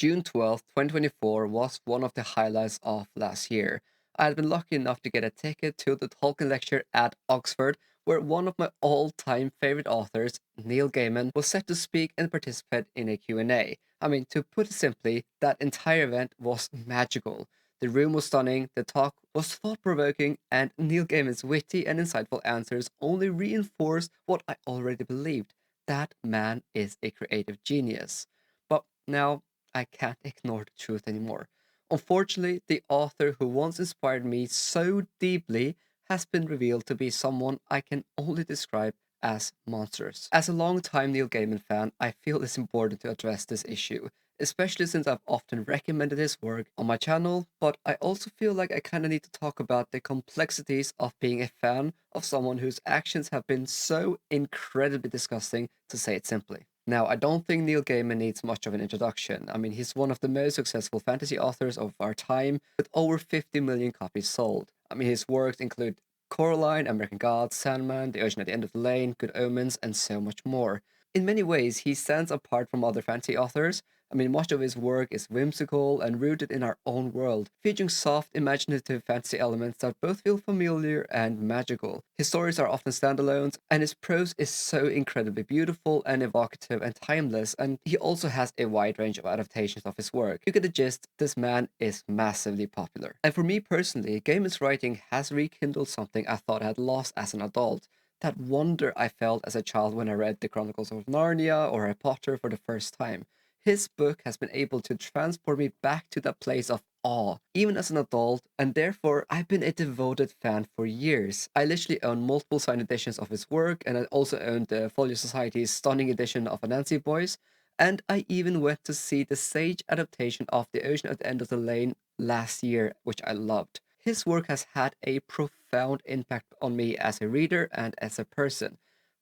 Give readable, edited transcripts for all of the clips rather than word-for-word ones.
June 12th, 2024 was one of the highlights of last year. I had been lucky enough to get a ticket to the Tolkien lecture at Oxford, where one of my all-time favorite authors, Neil Gaiman, was set to speak and participate in a Q&A. To put it simply, that entire event was magical. The room was stunning, the talk was thought-provoking, and Neil Gaiman's witty and insightful answers only reinforced what I already believed. That man is a creative genius. But now I can't ignore the truth anymore. Unfortunately, the author who once inspired me so deeply has been revealed to be someone I can only describe as monstrous. As a long-time Neil Gaiman fan, I feel it's important to address this issue, especially since I've often recommended his work on my channel, but I also feel like I kind of need to talk about the complexities of being a fan of someone whose actions have been so incredibly disgusting, to say it simply. Now, I don't think Neil Gaiman needs much of an introduction. He's one of the most successful fantasy authors of our time, with over 50 million copies sold. His works include Coraline, American Gods, Sandman, The Ocean at the End of the Lane, Good Omens, and so much more. In many ways, he stands apart from other fantasy authors. Much of his work is whimsical and rooted in our own world, featuring soft, imaginative fantasy elements that both feel familiar and magical. His stories are often standalones, and his prose is so incredibly beautiful and evocative and timeless, and he also has a wide range of adaptations of his work. You get the gist, this man is massively popular. And for me personally, Gaiman's writing has rekindled something I thought I had lost as an adult. That wonder I felt as a child when I read The Chronicles of Narnia or Harry Potter for the first time. His book has been able to transport me back to that place of awe, even as an adult, and therefore I've been a devoted fan for years. I literally own multiple signed editions of his work, and I also own the Folio Society's stunning edition of Anansi Boys, and I even went to see the stage adaptation of The Ocean at the End of the Lane last year, which I loved. His work has had a profound impact on me as a reader and as a person.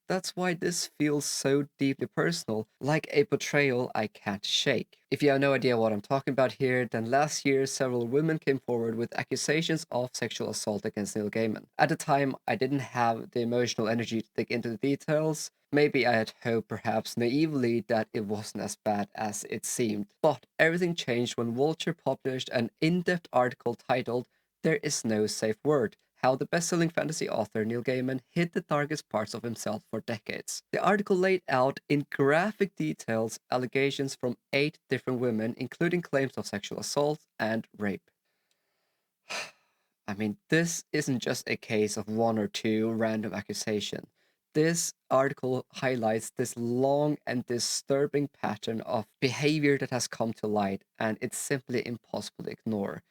That's why this feels so deeply personal, like a betrayal I can't shake. If you have no idea what I'm talking about here, then last year several women came forward with accusations of sexual assault against Neil Gaiman. At the time, I didn't have the emotional energy to dig into the details. Maybe I had hoped, perhaps naively, that it wasn't as bad as it seemed. But everything changed when Vulture published an in-depth article titled There Is No Safe Word: How the best-selling fantasy author Neil Gaiman hid the darkest parts of himself for decades. The article laid out in graphic details allegations from 8 different women, including claims of sexual assault and rape. This isn't just a case of one or two random accusations. This article highlights this long and disturbing pattern of behavior that has come to light, and it's simply impossible to ignore.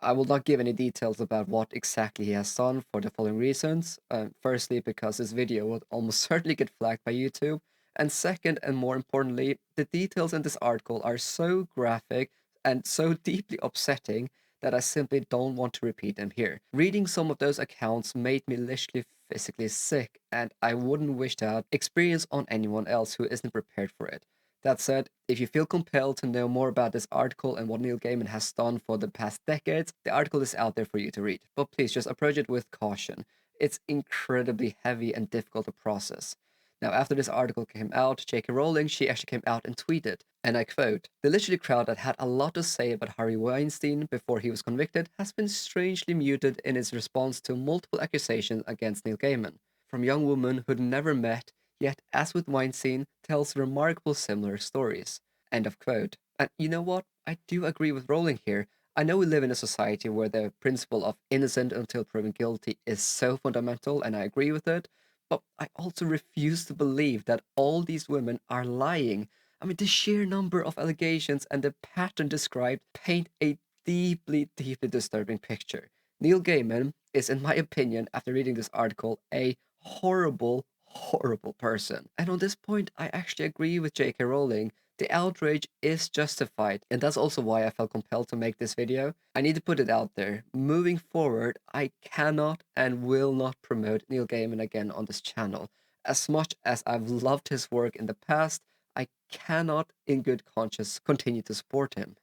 I will not give any details about what exactly he has done for the following reasons. Firstly, because this video will almost certainly get flagged by YouTube. And second, and more importantly, the details in this article are so graphic and so deeply upsetting that I simply don't want to repeat them here. Reading some of those accounts made me literally physically sick, and I wouldn't wish that experience on anyone else who isn't prepared for it. That said, if you feel compelled to know more about this article and what Neil Gaiman has done for the past decades, the article is out there for you to read. But please just approach it with caution. It's incredibly heavy and difficult to process. Now, after this article came out, J.K. Rowling, she actually came out and tweeted, and I quote, "The literary crowd that had a lot to say about Harvey Weinstein before he was convicted has been strangely muted in its response to multiple accusations against Neil Gaiman, from young women who'd never met, yet, as with Weinstein, tells remarkable similar stories." End of quote. And you know what? I do agree with Rowling here. I know we live in a society where the principle of innocent until proven guilty is so fundamental, and I agree with it. But I also refuse to believe that all these women are lying. The sheer number of allegations and the pattern described paint a deeply, deeply disturbing picture. Neil Gaiman is, in my opinion, after reading this article, a horrible, horrible person. And on this point, I actually agree with J.K. Rowling. The outrage is justified, and that's also why I felt compelled to make this video. I need to put it out there. Moving forward, I cannot and will not promote Neil Gaiman again on this channel. As much as I've loved his work in the past, I cannot, in good conscience, continue to support him.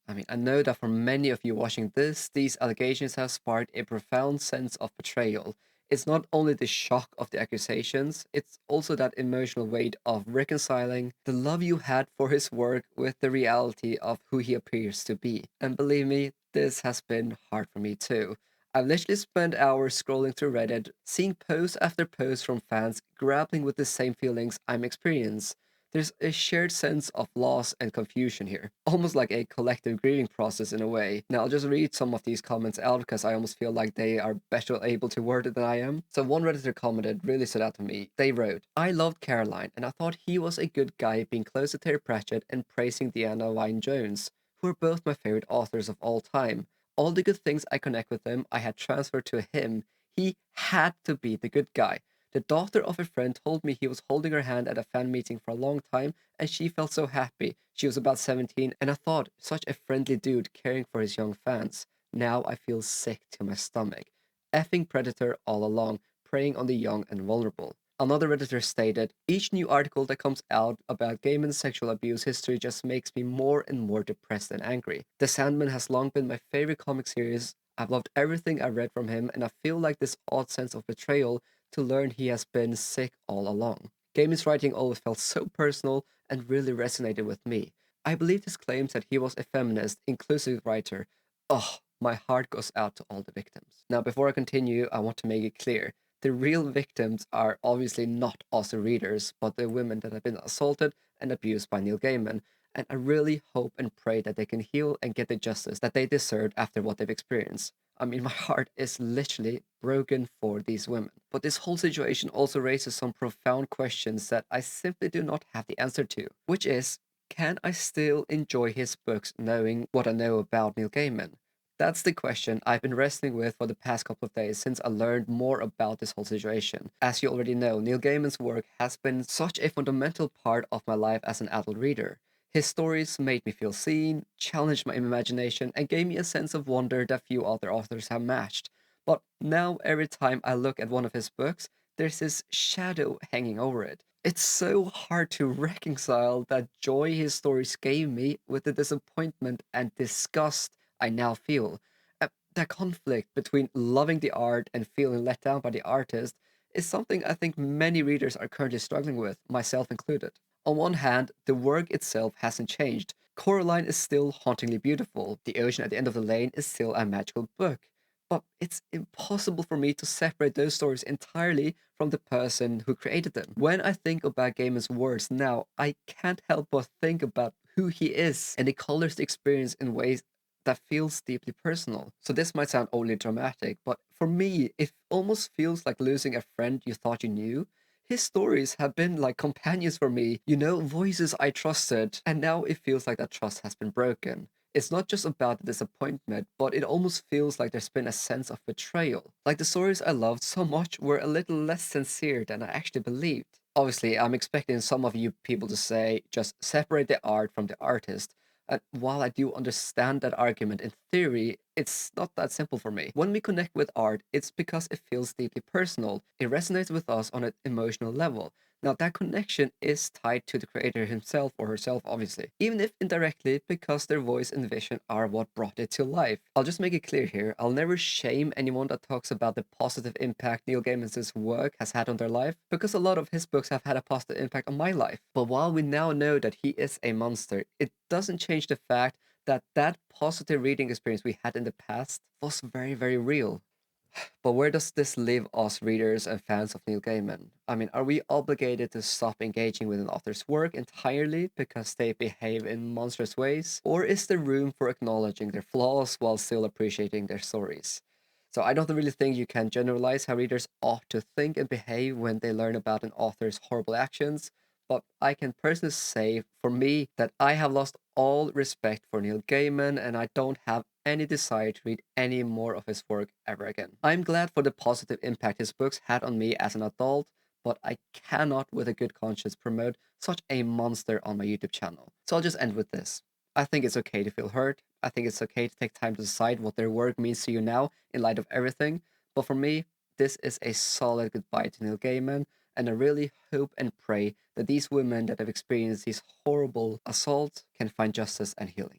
I know that for many of you watching this, these allegations have sparked a profound sense of betrayal. It's not only the shock of the accusations, it's also that emotional weight of reconciling the love you had for his work with the reality of who he appears to be. And believe me, this has been hard for me too. I've literally spent hours scrolling through Reddit, seeing post after post from fans grappling with the same feelings I'm experiencing. There's a shared sense of loss and confusion here, almost like a collective grieving process in a way. Now, I'll just read some of these comments out because I almost feel like they are better able to word it than I am. So, one Redditor commented really stood out to me. They wrote, I loved Caroline, and I thought he was a good guy being close to Terry Pratchett and praising Deanna Wynne Jones, who are both my favorite authors of all time. All the good things I connect with them, I had transferred to him. He had to be the good guy. The daughter of a friend told me he was holding her hand at a fan meeting for a long time, and she felt so happy. She was about 17, and I thought, such a friendly dude caring for his young fans. Now I feel sick to my stomach. Effing predator all along, preying on the young and vulnerable. Another Redditor stated, each new article that comes out about Gaiman's sexual abuse history just makes me more and more depressed and angry. The Sandman has long been my favorite comic series. I've loved everything I read from him, and I feel like this odd sense of betrayal to learn he has been sick all along. Gaiman's writing always felt so personal and really resonated with me. I believed his claims that he was a feminist, inclusive writer. Oh, my heart goes out to all the victims. Now, before I continue, I want to make it clear. The real victims are obviously not us the readers, but the women that have been assaulted and abused by Neil Gaiman. And I really hope and pray that they can heal and get the justice that they deserve after what they've experienced. I mean, my heart is literally broken for these women. But this whole situation also raises some profound questions that I simply do not have the answer to, which is, can I still enjoy his books knowing what I know about Neil Gaiman? That's the question I've been wrestling with for the past couple of days since I learned more about this whole situation. As you already know, Neil Gaiman's work has been such a fundamental part of my life as an adult reader. His stories made me feel seen, challenged my imagination, and gave me a sense of wonder that few other authors have matched. But now, every time I look at one of his books, there's this shadow hanging over it. It's so hard to reconcile that joy his stories gave me with the disappointment and disgust I now feel. That conflict between loving the art and feeling let down by the artist is something I think many readers are currently struggling with, myself included. On one hand, the work itself hasn't changed. Coraline is still hauntingly beautiful. The Ocean at the End of the Lane is still a magical book. But it's impossible for me to separate those stories entirely from the person who created them. When I think about Gaiman's words now, I can't help but think about who he is, and he colors the experience in ways that feels deeply personal. So this might sound overly dramatic, but for me, it almost feels like losing a friend you thought you knew. His stories have been like companions for me, voices I trusted, and now it feels like that trust has been broken. It's not just about the disappointment, but it almost feels like there's been a sense of betrayal. Like the stories I loved so much were a little less sincere than I actually believed. Obviously, I'm expecting some of you people to say just separate the art from the artist. And while I do understand that argument in theory, it's not that simple for me. When we connect with art, it's because it feels deeply personal. It resonates with us on an emotional level. Now, that connection is tied to the creator himself or herself, obviously, even if indirectly, because their voice and vision are what brought it to life. I'll just make it clear here, I'll never shame anyone that talks about the positive impact Neil Gaiman's work has had on their life, because a lot of his books have had a positive impact on my life. But while we now know that he is a monster, it doesn't change the fact that that positive reading experience we had in the past was very, very real. But where does this leave us readers and fans of Neil Gaiman? I mean, are we obligated to stop engaging with an author's work entirely because they behave in monstrous ways? Or is there room for acknowledging their flaws while still appreciating their stories? So I don't really think you can generalize how readers ought to think and behave when they learn about an author's horrible actions, but I can personally say for me that I have lost all respect for Neil Gaiman and I don't have any desire to read any more of his work ever again. I'm glad for the positive impact his books had on me as an adult, but I cannot with a good conscience promote such a monster on my YouTube channel. So I'll just end with this. I think it's okay to feel hurt. I think it's okay to take time to decide what their work means to you now in light of everything. But for me, this is a solid goodbye to Neil Gaiman, and I really hope and pray that these women that have experienced these horrible assaults can find justice and healing.